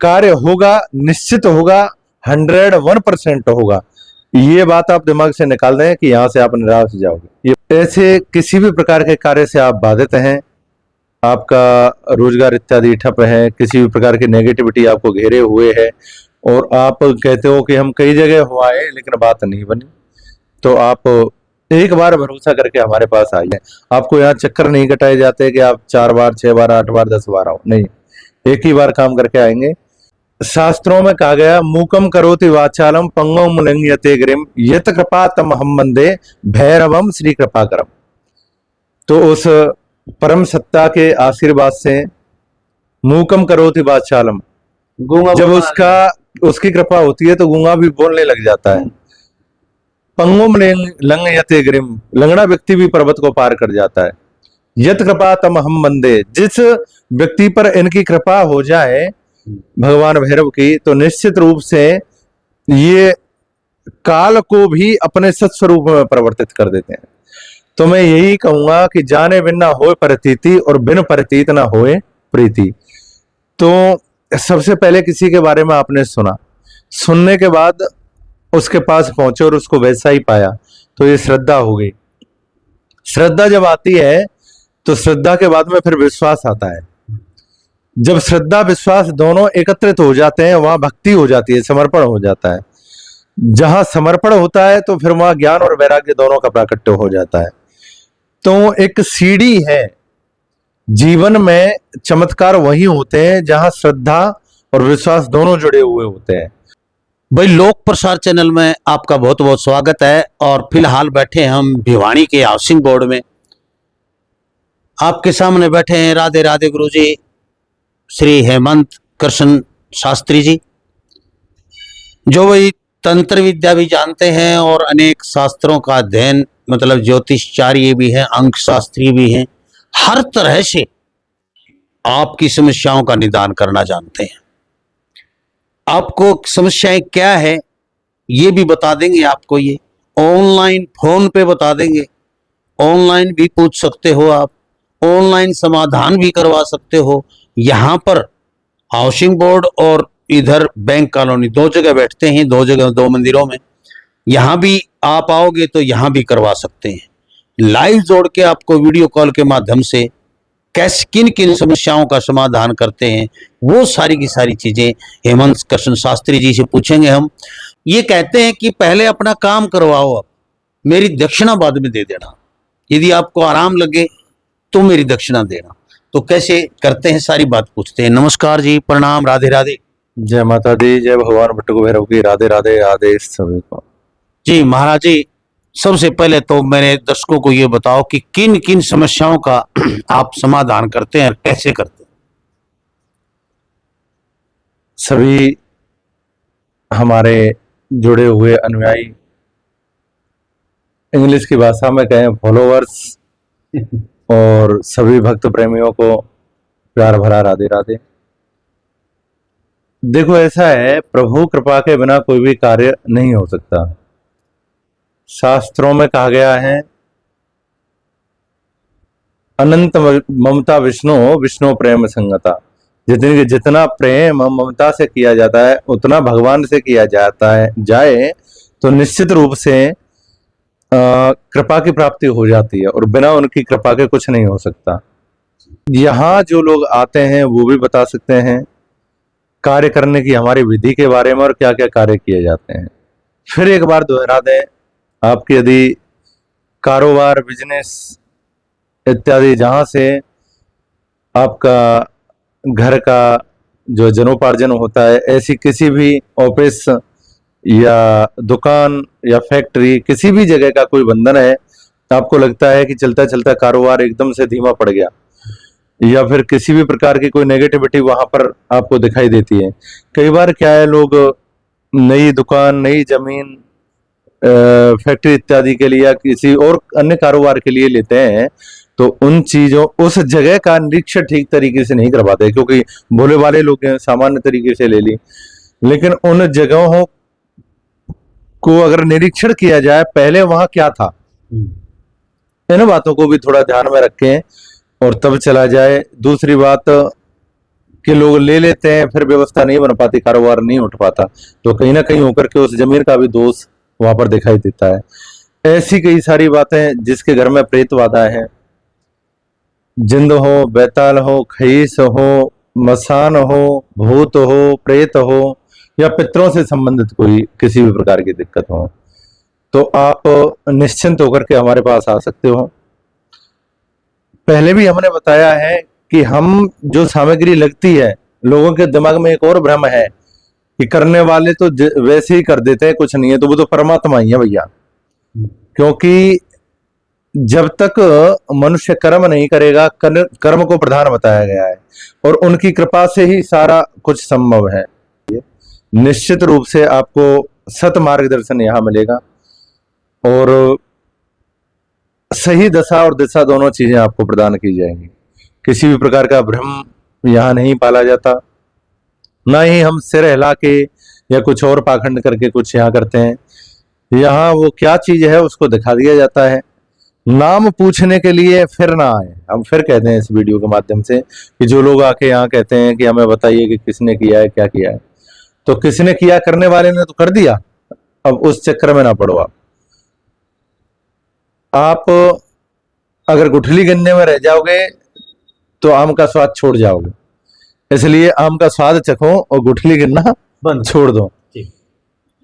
कार्य होगा, निश्चित होगा, 101% होगा। ये बात आप दिमाग से निकाल दें कि यहां से आप निराश हो जाओगे। ये ऐसे किसी भी प्रकार के कार्य से आप बाधित हैं, आपका रोजगार इत्यादि ठप है, किसी भी प्रकार की नेगेटिविटी आपको घेरे हुए है और आप कहते हो कि हम कई जगह हो आए लेकिन बात नहीं बनी, तो आप एक बार भरोसा करके हमारे पास आइए। आपको यहाँ चक्कर नहीं कटाए जाते कि आप 4 बार 6 बार 8 बार 10 बार आओ, नहीं, एक ही बार काम करके आएंगे। शास्त्रों में कहा गया, मूकम करोति वाचालम पंगम उल्लंघयते गिरिम यत कृपा तम हम वंदे भैरवम श्री कृपाकरम। तो उस परम सत्ता के आशीर्वाद से मूकम करोति वाचालम, जब उसकी कृपा होती है तो गूंगा भी बोलने लग जाता है। पंगुम लंघयते गिरिम, लंगड़ा व्यक्ति भी पर्वत को पार कर जाता है। यत कृपा तम हम वंदे, जिस व्यक्ति पर इनकी कृपा हो जाए भगवान भैरव की, तो निश्चित रूप से ये काल को भी अपने सत्स्वरूप में परिवर्तित कर देते हैं। तो मैं यही कहूंगा कि जाने बिन ना होए प्रतीति और बिन प्रतीत ना होए प्रीति। तो सबसे पहले किसी के बारे में आपने सुना, सुनने के बाद उसके पास पहुंचे और उसको वैसा ही पाया, तो ये श्रद्धा हो गई। श्रद्धा जब आती है तो श्रद्धा के बाद में फिर विश्वास आता है। जब श्रद्धा विश्वास दोनों एकत्रित हो जाते हैं, वहां भक्ति हो जाती है, समर्पण हो जाता है। जहां समर्पण होता है तो फिर वहां ज्ञान और वैराग्य दोनों का प्राकट्य हो जाता है। तो एक सीढ़ी है जीवन में, चमत्कार वही होते हैं जहां श्रद्धा और विश्वास दोनों जुड़े हुए होते हैं। भाई, लोक प्रसार चैनल में आपका बहुत बहुत स्वागत है। और फिलहाल बैठे हैं हम भिवानी के हाउसिंग बोर्ड में। आपके सामने बैठे हैं राधे राधे गुरु जी श्री हेमंत कृष्ण शास्त्री जी, जो वही तंत्र विद्या भी जानते हैं और अनेक शास्त्रों का अध्ययन, मतलब ज्योतिषचार्य भी हैं, अंक शास्त्री भी हैं, हर तरह से आपकी समस्याओं का निदान करना जानते हैं। आपको समस्याएं क्या है ये भी बता देंगे आपको, ये ऑनलाइन फोन पे बता देंगे, ऑनलाइन भी पूछ सकते हो आप, ऑनलाइन समाधान भी करवा सकते हो। यहाँ पर हाउसिंग बोर्ड और इधर बैंक कॉलोनी, दो जगह बैठते हैं, दो जगह, दो मंदिरों में। यहाँ भी आप आओगे तो यहाँ भी करवा सकते हैं। लाइव जोड़ के आपको वीडियो कॉल के माध्यम से कैसे किन किन समस्याओं का समाधान करते हैं, वो सारी की सारी चीजें हेमंत कृष्ण शास्त्री जी से पूछेंगे हम। ये कहते हैं कि पहले अपना काम करवाओ, आप मेरी दक्षिणा बाद में दे देना, यदि आपको आराम लगे तो मेरी दक्षिणा देना। तो कैसे करते हैं सारी बात पूछते हैं। नमस्कार जी, प्रणाम, राधे राधे। जय माता दी, जय भगवान बटुक भैरव की, राधे राधे, आदेश सभी को। जी महाराज जी, सबसे पहले तो मेरे दर्शकों को ये बताओ कि किन किन समस्याओं का आप समाधान करते हैं और कैसे करते हैं। सभी हमारे जुड़े हुए अनुयायी, इंग्लिश की भाषा में कहें फॉलोवर्स, और सभी भक्त प्रेमियों को प्यार भरा राधे राधे। देखो, ऐसा है, प्रभु कृपा के बिना कोई भी कार्य नहीं हो सकता। शास्त्रों में कहा गया है, अनंत ममता विष्णु विष्णु प्रेम संगता। जितना प्रेम ममता से किया जाता है उतना भगवान से किया जाता है जाए तो निश्चित रूप से कृपा की प्राप्ति हो जाती है, और बिना उनकी कृपा के कुछ नहीं हो सकता। यहाँ जो लोग आते हैं वो भी बता सकते हैं कार्य करने की हमारी विधि के बारे में और क्या क्या कार्य किए जाते हैं। फिर एक बार दोहरा दें, आपकी यदि कारोबार, बिजनेस इत्यादि, जहां से आपका घर का जो जनोपार्जन होता है, ऐसी किसी भी ऑफिस या दुकान या फैक्ट्री, किसी भी जगह का कोई बंधन है, आपको लगता है कि चलता चलता कारोबार एकदम से धीमा पड़ गया, या फिर किसी भी प्रकार की कोई नेगेटिविटी वहां पर आपको दिखाई देती है। कई बार क्या है, लोग नई दुकान, नई जमीन, फैक्ट्री इत्यादि के लिए या किसी और अन्य कारोबार के लिए लेते हैं, तो उन चीजों, उस जगह का निरीक्षण ठीक तरीके से नहीं करवाते, क्योंकि भोले वाले लोग सामान्य तरीके से ले ली। लेकिन उन जगहों को अगर निरीक्षण किया जाए, पहले वहां क्या था, इन बातों को भी थोड़ा ध्यान में रखें और तब चला जाए। दूसरी बात कि लोग ले लेते हैं, फिर व्यवस्था नहीं बन पाती, कारोबार नहीं उठ पाता, तो कहीं ना कहीं होकर के उस जमीन का भी दोष वहां पर दिखाई देता है। ऐसी कई सारी बातें जिसके घर में प्रेत बाधा है, जिंद हो, बैताल हो, खईस हो, मसान हो, भूत हो, प्रेत हो, या पितरों से संबंधित कोई किसी भी प्रकार की दिक्कत हो, तो आप निश्चिंत होकर के हमारे पास आ सकते हो। पहले भी हमने बताया है कि हम जो सामग्री लगती है, लोगों के दिमाग में एक और भ्रम है कि करने वाले तो वैसे ही कर देते हैं, कुछ नहीं है, तो वो तो परमात्मा ही है भैया। क्योंकि जब तक मनुष्य कर्म नहीं करेगा, कर्म को प्रधान बताया गया है, और उनकी कृपा से ही सारा कुछ संभव है। निश्चित रूप से आपको सत मार्गदर्शन यहाँ मिलेगा, और सही दशा और दिशा दोनों चीजें आपको प्रदान की जाएंगी। किसी भी प्रकार का भ्रम यहाँ नहीं पाला जाता, ना ही हम सिर हिला के या कुछ और पाखंड करके कुछ यहाँ करते हैं। यहाँ वो क्या चीज है उसको दिखा दिया जाता है। नाम पूछने के लिए फिर ना आए, हम फिर कहते हैं इस वीडियो के माध्यम से कि जो लोग आके यहाँ कहते हैं कि हमें बताइए कि किसने किया है, क्या किया है, तो किसने किया, करने वाले ने तो कर दिया, अब उस चक्कर में ना पड़ो। आप अगर गुठली गिनने में रह जाओगे तो आम का स्वाद छोड़ जाओगे, इसलिए आम का स्वाद चखो और गुठली गिनना बंद छोड़ दो।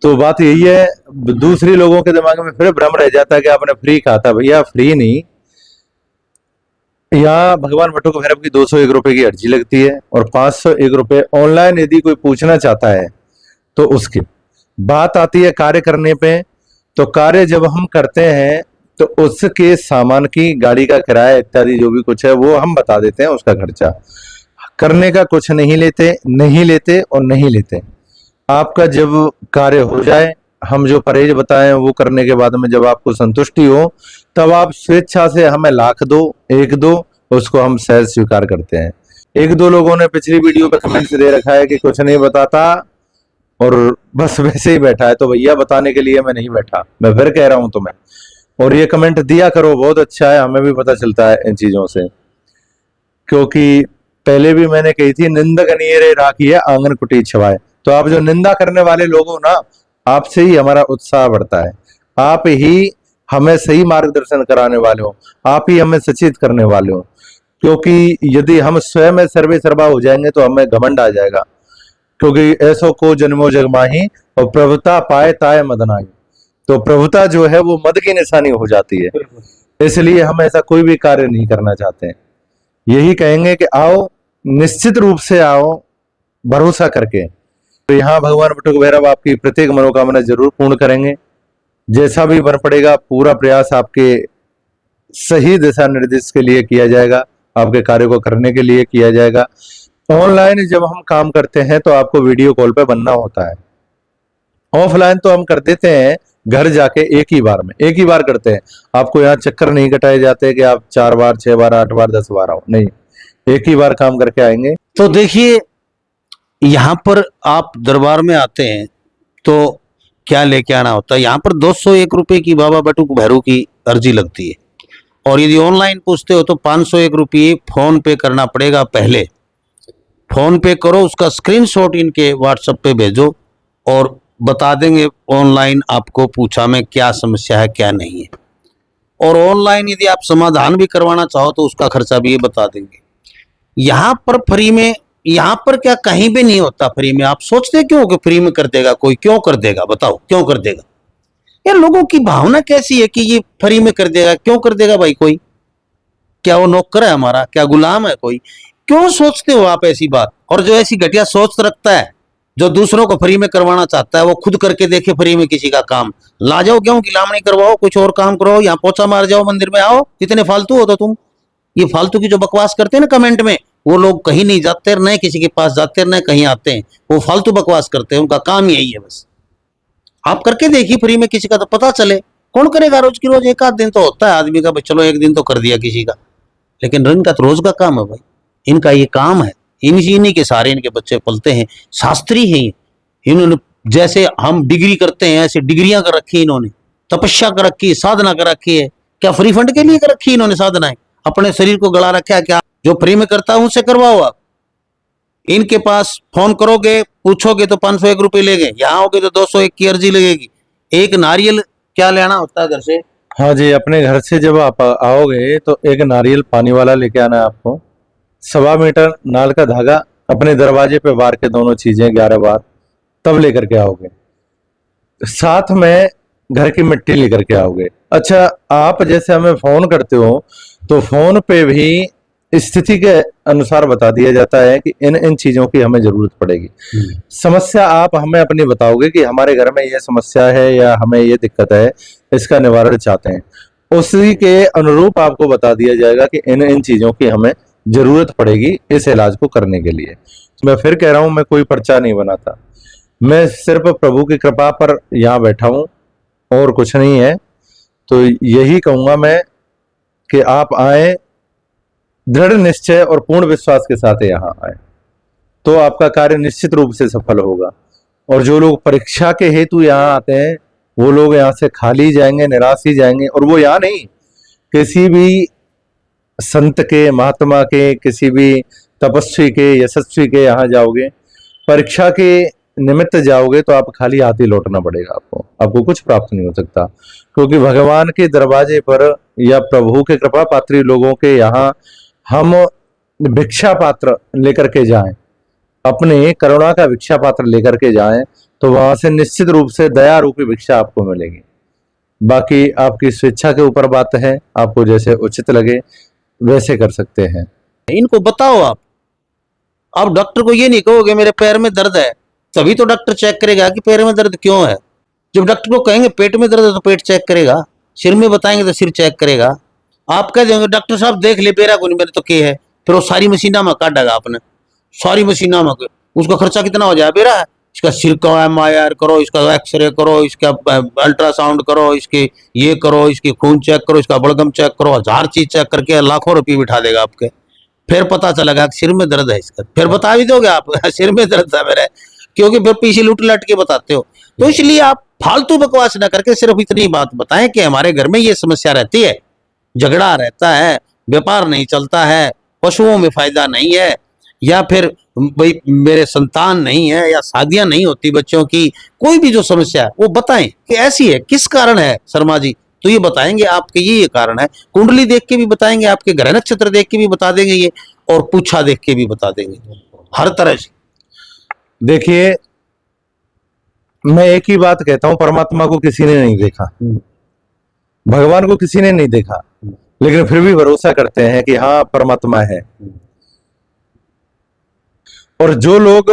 तो बात यही है। दूसरी लोगों के दिमाग में फिर भ्रम रह जाता है कि आपने फ्री कहा था, भैया फ्री नहीं। यहाँ भगवान बटुक भैरव की 201 रुपए की अर्जी लगती है, और 501 रुपए ऑनलाइन यदि कोई पूछना चाहता है तो उसकी बात आती है कार्य करने पे। तो कार्य जब हम करते हैं तो उसके सामान की, गाड़ी का किराया इत्यादि जो भी कुछ है वो हम बता देते हैं, उसका खर्चा करने का कुछ नहीं लेते, नहीं लेते और नहीं लेते। आपका जब कार्य हो जाए, हम जो परहेज बताएं वो करने के बाद में जब आपको संतुष्टि हो, तब आप स्वेच्छा से हमें लाख दो, एक दो, उसको हम सहज स्वीकार करते हैं। एक दो लोगों ने पिछली वीडियो पे कमेंट दे रखा है कि कुछ नहीं बताता और बस वैसे ही बैठा है। तो भैया बताने के लिए मैं नहीं बैठा, मैं फिर कह रहा हूं तुम्हें, और ये कमेंट दिया करो, बहुत अच्छा है, हमें भी पता चलता है इन चीजों से। क्योंकि पहले भी मैंने कही थी, निंदक नियरे राखी है आंगन कुटी छवाए। तो आप जो निंदा करने वाले लोग हो ना, आपसे ही हमारा उत्साह बढ़ता है, आप ही हमें सही मार्गदर्शन कराने वाले हो, आप ही हमें सचेत करने वाले हो। क्योंकि यदि हम स्वयं में सर्वे सर्वा हो जाएंगे तो हमें घमंड आ जाएगा। क्योंकि ऐसो को जन्मो जग माही और प्रभुता पाए ताए मदनाई। तो प्रभुता जो है वो मद की निशानी हो जाती है, इसलिए हम ऐसा कोई भी कार्य नहीं करना चाहते हैं। यही कहेंगे कि आओ, निश्चित रूप से आओ, भरोसा करके। तो यहाँ भगवान बटुक भैरव आपकी प्रत्येक मनोकामना जरूर पूर्ण करेंगे। जैसा भी बन पड़ेगा पूरा प्रयास आपके सही दिशा निर्देश के लिए किया जाएगा, आपके कार्य को करने के लिए किया जाएगा। ऑनलाइन जब हम काम करते हैं तो आपको वीडियो कॉल पे बनना होता है, ऑफलाइन तो हम कर देते हैं घर जाके, एक ही बार में, एक ही बार करते हैं। आपको यहाँ चक्कर नहीं कटाए जाते कि आप 4 बार 6 बार 8 बार 10 बार आओ, नहीं, एक ही बार काम करके आएंगे। तो देखिए, यहाँ पर आप दरबार में आते हैं तो क्या लेके आना होता है। यहाँ पर 201 रुपए की बाबा बटुक भैरव की अर्जी लगती है, और यदि ऑनलाइन पूछते हो तो 501 रुपये फोन पे करना पड़ेगा। पहले फोन पे करो, उसका स्क्रीनशॉट इनके व्हाट्सएप पे भेजो और बता देंगे ऑनलाइन आपको पूछा में क्या समस्या है क्या नहीं है। और ऑनलाइन यदि आप समाधान भी करवाना चाहो तो उसका खर्चा भी ये बता देंगे। यहाँ पर फ्री में, यहाँ पर क्या कहीं भी नहीं होता फ्री में। आप सोचते क्यों कि फ्री में कर देगा कोई? क्यों कर देगा? बताओ क्यों कर देगा? यार लोगों की भावना कैसी है कि ये फ्री में कर देगा? क्यों कर देगा भाई कोई? क्या वो नौकर है हमारा? क्या गुलाम है कोई? क्यों सोचते हो आप ऐसी बात? और जो ऐसी घटिया सोच रखता है, जो दूसरों को फ्री में करवाना चाहता है, वो खुद करके देखे फ्री में किसी का काम। ला जाओ, क्यों गुलाम नहीं करवाओ, कुछ और काम करो, यहाँ पोछा मार जाओ, मंदिर में आओ। कितने फालतू हो तो तुम। ये फालतू की जो बकवास करते हैं ना कमेंट में, वो लोग कहीं नहीं जाते, न किसी के पास जाते, न कहीं आते हैं। वो फालतू बकवास करते हैं, उनका काम यही है बस। आप करके देखिए फ्री में किसी का, तो पता चले। कौन करेगा रोज की रोज? एक आध दिन तो होता है आदमी का, चलो एक दिन तो कर दिया किसी का, लेकिन इनका तो रोज का काम है भाई। इनका ये काम है, इन्हीं के सारे इनके बच्चे पलते हैं। शास्त्री हैं इन्होंने, जैसे हम डिग्री करते हैं ऐसे डिग्रियां कर रखी इन्होंने, तपस्या कर रखी है, साधना कर रखी है। क्या फ्री फंड के लिए कर रखी है इन्होंने साधनाएं? अपने शरीर को गला रखा है क्या? जो फ्री में करता है उनसे करवाओ आप। इनके पास फोन करोगे, पूछोगे तो 501 रुपये लेंगे, यहाँ आओगे तो 201 की अर्जी लगेगी। एक नारियल क्या लेना होता है घर से? हाँ जी, अपने घर से जब आप आओगे तो एक नारियल पानी वाला लेके आना है आपको, 1.25 मीटर नाल का धागा, अपने दरवाजे पे बार के दोनों चीजें 11 बार, तब लेकर के आओगे। साथ में घर की मिट्टी लेकर के आओगे। अच्छा, आप जैसे हमें फोन करते हो तो फोन पे भी स्थिति के अनुसार बता दिया जाता है कि इन इन चीजों की हमें जरूरत पड़ेगी। समस्या आप हमें अपनी बताओगे कि हमारे घर में ये समस्या है या हमें ये दिक्कत है, इसका निवारण चाहते हैं, उसी के अनुरूप आपको बता दिया जाएगा कि इन इन चीजों की हमें जरूरत पड़ेगी इस इलाज को करने के लिए। तो मैं फिर कह रहा हूं, मैं कोई पर्चा नहीं बनाता, मैं सिर्फ प्रभु की कृपा पर यहाँ बैठा हूं और कुछ नहीं है। तो यही कहूंगा मैं कि आप आए, दृढ़ निश्चय और पूर्ण विश्वास के साथ यहाँ आए, तो आपका कार्य निश्चित रूप से सफल होगा। और जो लोग परीक्षा के हेतु यहाँ आते हैं वो लोग यहाँ से खाली जाएंगे, निराश ही जाएंगे। और वो यहाँ नहीं, किसी भी संत के, महात्मा के, किसी भी तपस्वी के, यशस्वी के यहाँ जाओगे, परीक्षा के निमित्त जाओगे तो आप खाली हाथ ही लौटना पड़ेगा। आपको कुछ प्राप्त नहीं हो सकता, क्योंकि भगवान के दरवाजे पर या प्रभु के कृपा पात्री लोगों के यहाँ हम भिक्षा पात्र लेकर के जाएं, अपने करुणा का भिक्षा पात्र लेकर के जाएं, तो वहां से निश्चित रूप से दया रूपी भिक्षा आपको मिलेगी। बाकी आपकी स्वेच्छा के ऊपर बात है, आपको जैसे उचित लगे वैसे कर सकते हैं। इनको बताओ आप डॉक्टर को ये नहीं कहोगे मेरे पैर में दर्द है, तभी तो डॉक्टर चेक करेगा कि पैर में दर्द क्यों है। जब डॉक्टर को कहेंगे पेट में दर्द है तो पेट चेक करेगा, सिर में बताएंगे तो सिर चेक करेगा। आप कह देंगे डॉक्टर साहब देख ले पेरा को नहीं, मेरे तो क्या है, फिर वो सारी मशीना में काटेगा आपने, सारी मशीना में, उसका खर्चा कितना हो जाए पेरा, इसका सिर का MRI करो, इसका एक्सरे करो, इसका अल्ट्रासाउंड करो, इसके ये करो, इसकी खून चेक करो, इसका बलगम चेक करो, 1000 चीज चेक करके लाखों रुपये बिठा देगा आपके। फिर पता चलेगा कि सिर में दर्द है इसका, फिर बता भी दोगे आप सिर में दर्द है मेरा, क्योंकि फिर पीछे लुट लट के बताते हो। तो इसलिए आप फालतू बकवास ना करके सिर्फ इतनी बात बताएं कि हमारे घर में ये समस्या रहती है, झगड़ा रहता है, व्यापार नहीं चलता है, पशुओं में फायदा नहीं है, या फिर भाई मेरे संतान नहीं है, या शादियां नहीं होती बच्चों की, कोई भी जो समस्या है वो बताएं कि ऐसी है, किस कारण है शर्मा जी, तो ये बताएंगे आपके ये कारण है। कुंडली देख के भी बताएंगे, आपके ग्रह नक्षत्र देख के भी बता देंगे ये, और पूछा देख के भी बता देंगे, हर तरह से। देखिए, मैं एक ही बात कहता हूं, परमात्मा को किसी ने नहीं देखा, भगवान को किसी ने नहीं देखा, लेकिन फिर भी भरोसा करते हैं कि हाँ परमात्मा है। और जो लोग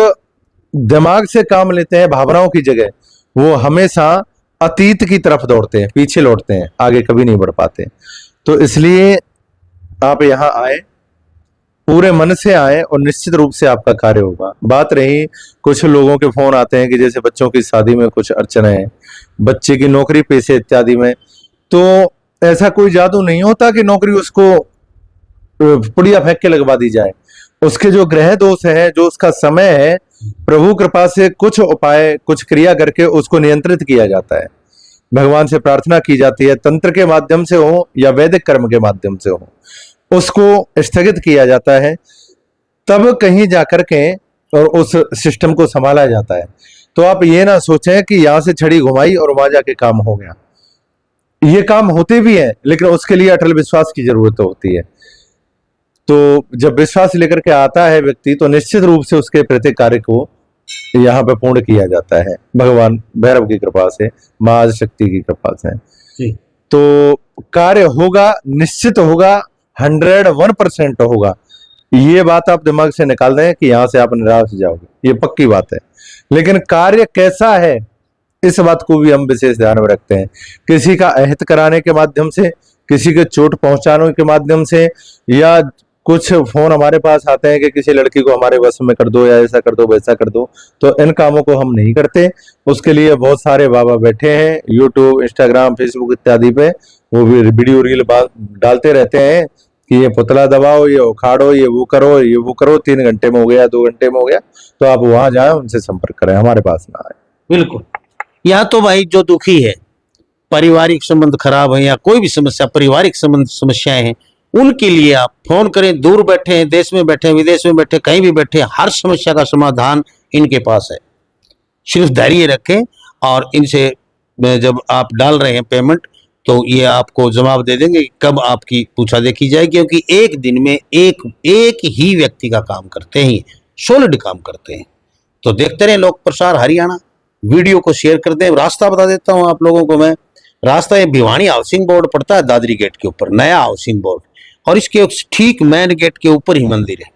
दिमाग से काम लेते हैं भावनाओं की जगह, वो हमेशा अतीत की तरफ दौड़ते हैं, पीछे लौटते हैं, आगे कभी नहीं बढ़ पाते। तो इसलिए आप यहाँ आए, पूरे मन से आए, और निश्चित रूप से आपका कार्य होगा। बात रही कुछ लोगों के फोन आते हैं कि जैसे बच्चों की शादी में कुछ अड़चने हैं, बच्चे की नौकरी पेशे इत्यादि में, तो ऐसा कोई जादू नहीं होता कि नौकरी उसको पुड़िया फेंक के लगवा दी जाए। उसके जो ग्रह दोष है, जो उसका समय है, प्रभु कृपा से कुछ उपाय, कुछ क्रिया करके उसको नियंत्रित किया जाता है। भगवान से प्रार्थना की जाती है, तंत्र के माध्यम से हो या वैदिक कर्म के माध्यम से हो, उसको स्थगित किया जाता है, तब कहीं जाकर के और उस सिस्टम को संभाला जाता है। तो आप ये ना सोचें कि यहां से छड़ी घुमाई और वहां जाके काम हो गया। ये काम होते भी हैं, लेकिन उसके लिए अटल विश्वास की जरूरत होती है। तो जब विश्वास लेकर के आता है व्यक्ति, तो निश्चित रूप से उसके प्रत्येक कार्य को यहाँ पे पूर्ण किया जाता है, भगवान भैरव की कृपा से, माँ शक्ति की कृपा से जी। तो कार्य होगा, निश्चित होगा, 101% होगा। ये बात आप दिमाग से निकाल दें कि यहाँ से आप निराश जाओगे, ये पक्की बात है। लेकिन कार्य कैसा है, इस बात को भी हम विशेष ध्यान में रखते हैं। किसी का अहित कराने के माध्यम से, किसी के चोट पहुंचाने के माध्यम से, या कुछ फोन हमारे पास आते हैं कि किसी लड़की को हमारे वश में कर दो, या ऐसा कर दो, वैसा कर दो, तो इन कामों को हम नहीं करते। उसके लिए बहुत सारे बाबा बैठे हैं, यूट्यूब, इंस्टाग्राम, फेसबुक इत्यादि पे, वो भी वीडियो रील डालते रहते हैं कि ये पुतला दबाओ, ये उखाड़ो, ये वो करो, ये वो करो, 3 घंटे में हो गया, 2 घंटे में हो गया। तो आप वहां जाए, उनसे संपर्क करें, हमारे पास ना आए। बिल्कुल। या तो भाई जो दुखी है, पारिवारिक संबंध खराब है, या कोई भी समस्या, पारिवारिक संबंध समस्याएं हैं, उनके लिए आप फोन करें। दूर बैठे हैं, देश में बैठे, विदेश में बैठे, कहीं भी बैठे, हर समस्या का समाधान इनके पास है। सिर्फ धैर्य रखें और इनसे जब आप डाल रहे हैं पेमेंट तो ये आपको जवाब दे देंगे कि कब आपकी पूछा देखी जाए, क्योंकि एक दिन में एक ही व्यक्ति का काम करते हैं, सॉलिड काम करते हैं। तो देखते रहे लोक प्रसार हरियाणा, वीडियो को शेयर कर दें। रास्ता बता देता हूं आप लोगों को मैं। रास्ता ये भिवानी हाउसिंग बोर्ड पड़ता है, दादरी गेट के ऊपर, नया हाउसिंग बोर्ड, और इसके ठीक मेन गेट के ऊपर ही मंदिर है।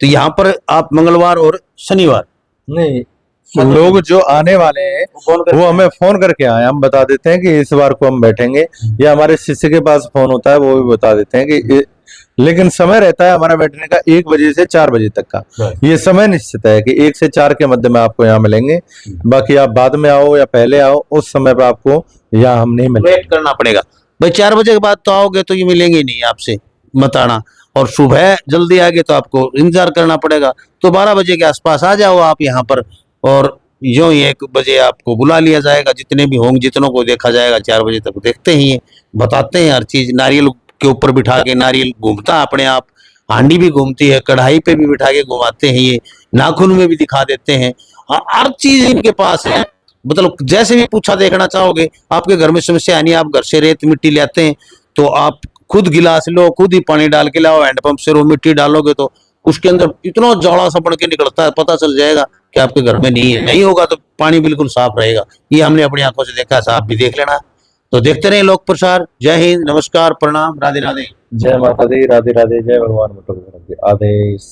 तो यहाँ पर आप मंगलवार और शनिवार नहीं, लोग जो आने वाले हैं वो हमें फोन करके आए, हम बता देते हैं कि इस बार को हम बैठेंगे, या हमारे शिष्य के पास फोन होता है वो भी बता देते हैं कि लेकिन समय रहता है हमारा बैठने का 1 बजे से 4 बजे तक का। ये समय निश्चित है कि 1 से 4 के मध्य में आपको यहाँ मिलेंगे। बाकी आप बाद में आओ या पहले आओ, उस समय पर आपको यहाँ हम नहीं मिलेंगे। वेट करना पड़ेगा भाई। 4 बजे के बाद तो आओगे तो ये मिलेंगे ही नहीं आपसे, मत आना। और सुबह जल्दी आगे तो आपको इंतजार करना पड़ेगा। तो 12 बजे के आसपास आ जाओ आप यहाँ पर, और यूं ही 1 बजे आपको बुला लिया जाएगा। जितने भी होंगे, जितनों को देखा जाएगा, 4 बजे तक देखते ही हैं, बताते हैं हर चीज। नारियल के ऊपर बिठा के नारियल घूमता है अपने आप, हांडी भी घूमती है, कढ़ाई पे भी बिठा के घुमाते हैं, ये नाखून में भी दिखा देते हैं, हर चीज इनके पास है। मतलब जैसे भी पूछा देखना चाहोगे। आपके घर में समस्या नहीं, आप घर से रेत मिट्टी ले आते हैं तो आप खुद गिलास लो, खुद ही पानी डाल के लाओ, हैंडपंप से वो मिट्टी डालोगे तो उसके अंदर इतना जौड़ा सा बन के निकलता है, पता चल जाएगा कि आपके घर में नहीं है। नहीं होगा तो पानी बिल्कुल साफ रहेगा। ये हमने अपनी आंखों से देखा है, आप भी देख लेना। तो देखते रहे लोक प्रसार। जय हिंद, नमस्कार, प्रणाम, राधे राधे। जय माता दी, राधे राधे, जय भगवान। आदेश।